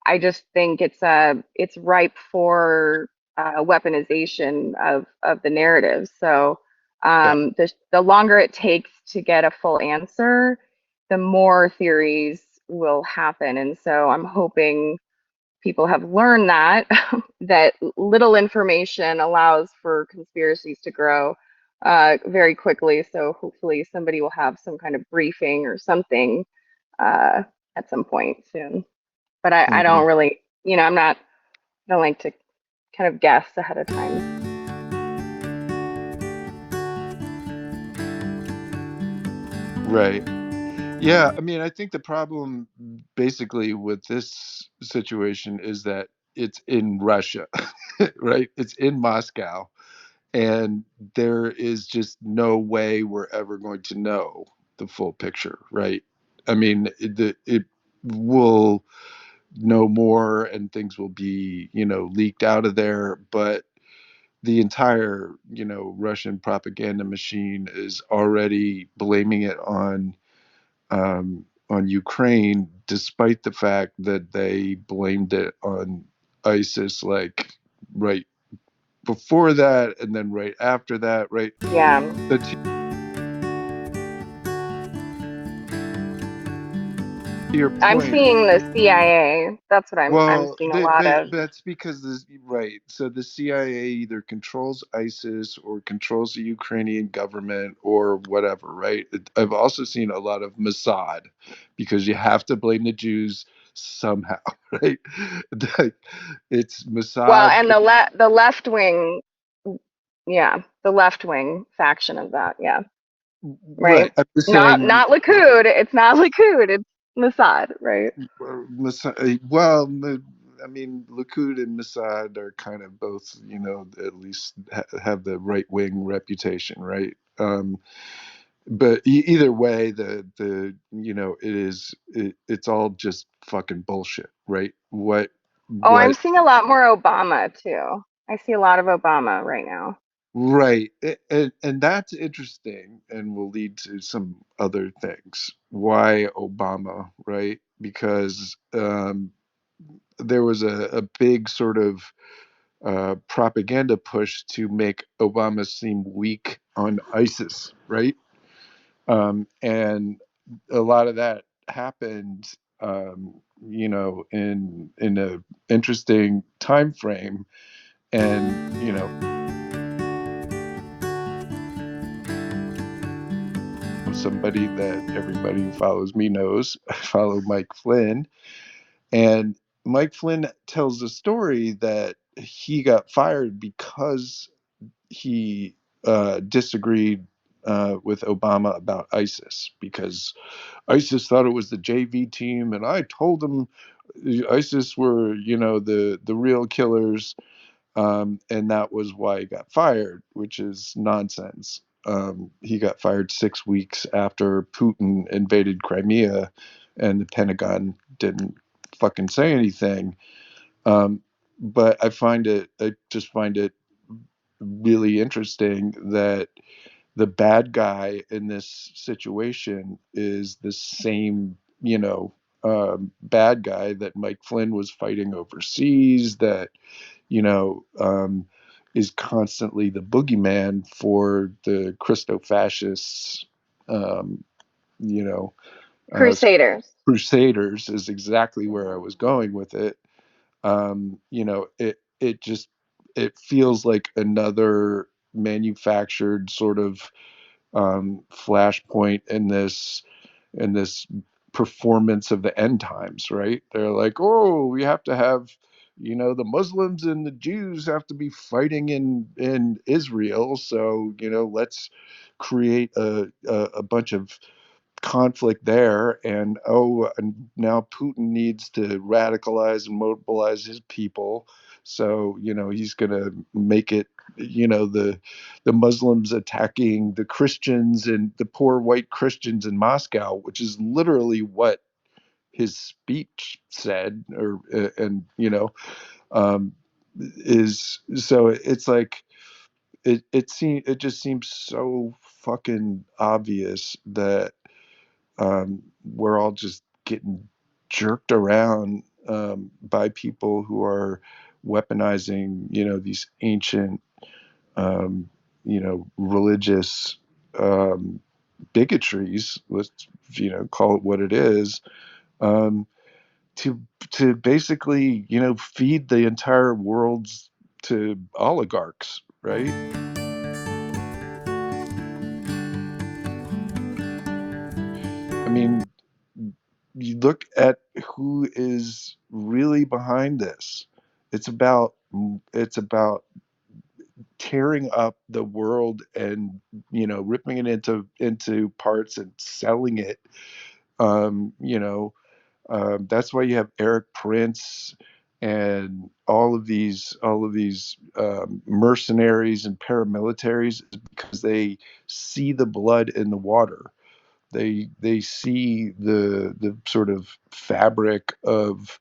I just think it's ripe for weaponization of the narrative. So Yeah. the longer it takes to get a full answer, the more theories will happen. And so I'm hoping people have learned that that little information allows for conspiracies to grow very quickly. So hopefully somebody will have some kind of briefing or something uh, at some point soon. But I Mhm. don't really, I'm not, I don't like to kind of guess ahead of time. Right. Yeah, I mean, I think the problem basically with this situation is that it's in Russia, right? It's in Moscow, and there is just no way we're ever going to know the full picture, right? I mean, it will know more and things will be, leaked out of there, but the entire, Russian propaganda machine is already blaming it on Ukraine, despite the fact that they blamed it on ISIS, like right before that, and then right after that, right? Yeah, So to your I'm point, seeing the CIA. That's what I'm well, seeing a lot of. that's because this, right. So the CIA either controls ISIS or controls the Ukrainian government or whatever, right? I've also seen a lot of Mossad because you have to blame the Jews somehow, right? Like, it's Well, Mossad, and the left wing, yeah, the left wing faction of that, yeah, right? right. I'm just Not saying, not Likud. It's not Likud. It's Mossad, right? well, I mean, Likud and Mossad are kind of both, at least have the right wing reputation, right? But either way, it's all just fucking bullshit, right? Oh, I'm What seeing a lot more Obama too. I see a lot of Obama right now. Right. And that's interesting and will lead to some other things. Why Obama, right? Because there was a big sort of propaganda push to make Obama seem weak on ISIS, right? And a lot of that happened, in a interesting time frame, and somebody that everybody who follows me knows. I follow Mike Flynn, and Mike Flynn tells the story that he got fired because he disagreed with Obama about ISIS, because ISIS thought it was the JV team, and I told them ISIS were, the real killers, and that was why he got fired, which is nonsense. He got fired 6 weeks after Putin invaded Crimea, and the Pentagon didn't fucking say anything. Um, but I just find it really interesting that the bad guy in this situation is the same, bad guy that Mike Flynn was fighting overseas, that, you know, um, is constantly the boogeyman for the Christo fascists, um, you know, uh, Crusaders. crusaders is exactly where I was going with it. It feels like another manufactured sort of flashpoint in this performance of the end times, right? They're like, oh, we have to have, the Muslims and the Jews have to be fighting in Israel, so let's create a bunch of conflict there, and now Putin needs to radicalize and mobilize his people, so he's going to make it, the Muslims attacking the Christians and the poor white Christians in Moscow, which is literally what his speech said, or and um is so it's like it just seems so fucking obvious that we're all just getting jerked around by people who are weaponizing, these ancient, um, religious um, bigotries. Let's, call it what it is. Um, to basically, feed the entire world's to oligarchs, right? I mean, you look at who is really behind this. It's about it's about tearing up the world and, ripping it into parts and selling it. Um, you know, that's why you have Eric Prince and all of these mercenaries and paramilitaries, is because they see the blood in the water. They see the sort of fabric of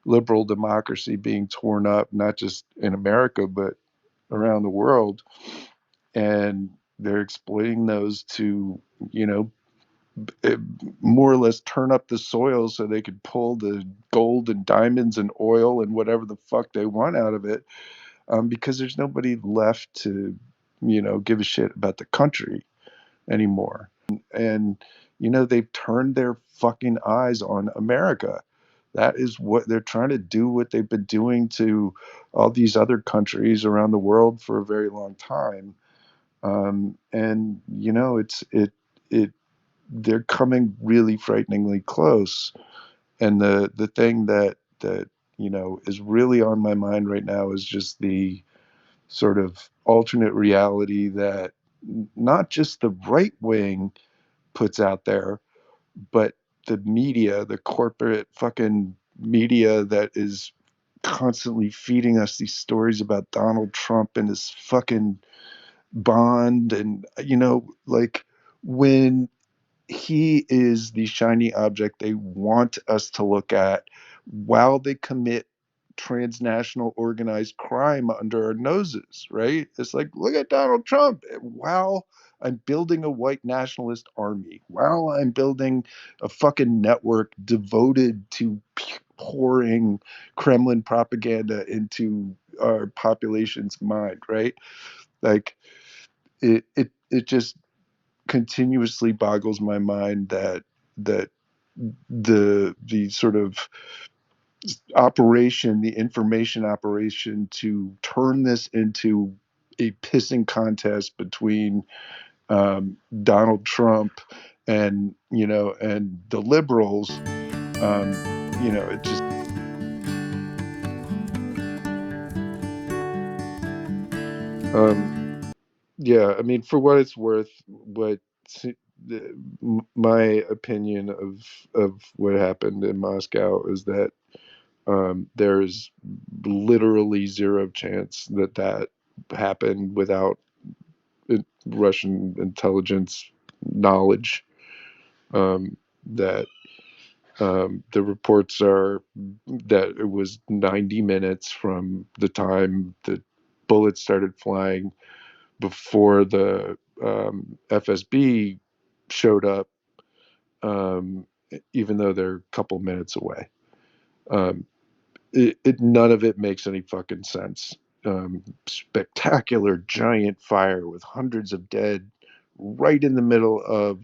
liberal democracy being torn up, not just in America but around the world, and they're exploiting those to, you know eh, more or less turn up the soil so they could pull the gold and diamonds and oil and whatever the fuck they want out of it, because there's nobody left to, give a shit about the country anymore. And, they've turned their fucking eyes on America. That is what they're trying to do, what they've been doing to all these other countries around the world for a very long time. And, it, they're coming really frighteningly close. And the thing that, is really on my mind right now is just the sort of alternate reality that not just the right wing puts out there, but the media, the corporate fucking media that is constantly feeding us these stories about Donald Trump and his fucking bond. And, like, when he is the shiny object they want us to look at while they commit transnational organized crime under our noses, right? It's like, look at Donald Trump. While I'm building a white nationalist army, while I'm building a fucking network devoted to pouring Kremlin propaganda into our population's mind, right? Like, it just continuously boggles my mind that the sort of operation, the information operation to turn this into a pissing contest between Donald Trump and, and the liberals. It just um, yeah. I mean, for what it's worth, my opinion of what happened in Moscow is that there's literally zero chance that that happened without Russian intelligence knowledge. Um, that the reports are that it was 90 minutes from the time the bullets started flying before the FSB showed up, um, even though they're a couple minutes away. Um, none of it makes any fucking sense. Spectacular giant fire with hundreds of dead right in the middle of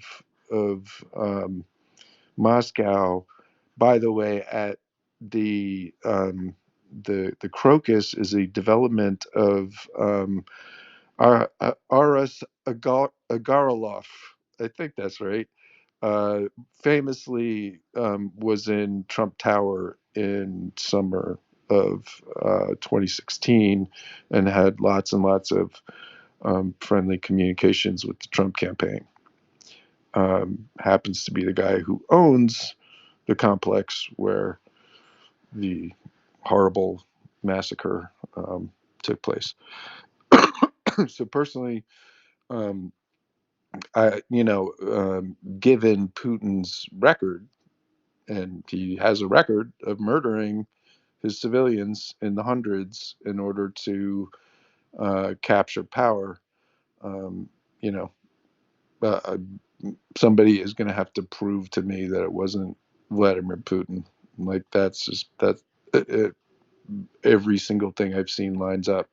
Moscow. By the way, at the Crocus is a development of Aras Agarilov. I think that's right. uh, Famously was in Trump Tower in summer of 2016 and had lots and lots of friendly communications with the Trump campaign. Happens to be the guy who owns the complex where the horrible massacre took place. So personally, um, given Putin's record, and he has a record of murdering his civilians in the hundreds in order to capture power. Um, you know, uh, somebody is going to have to prove to me that it wasn't Vladimir Putin. Like that's just that. Every single thing I've seen lines up.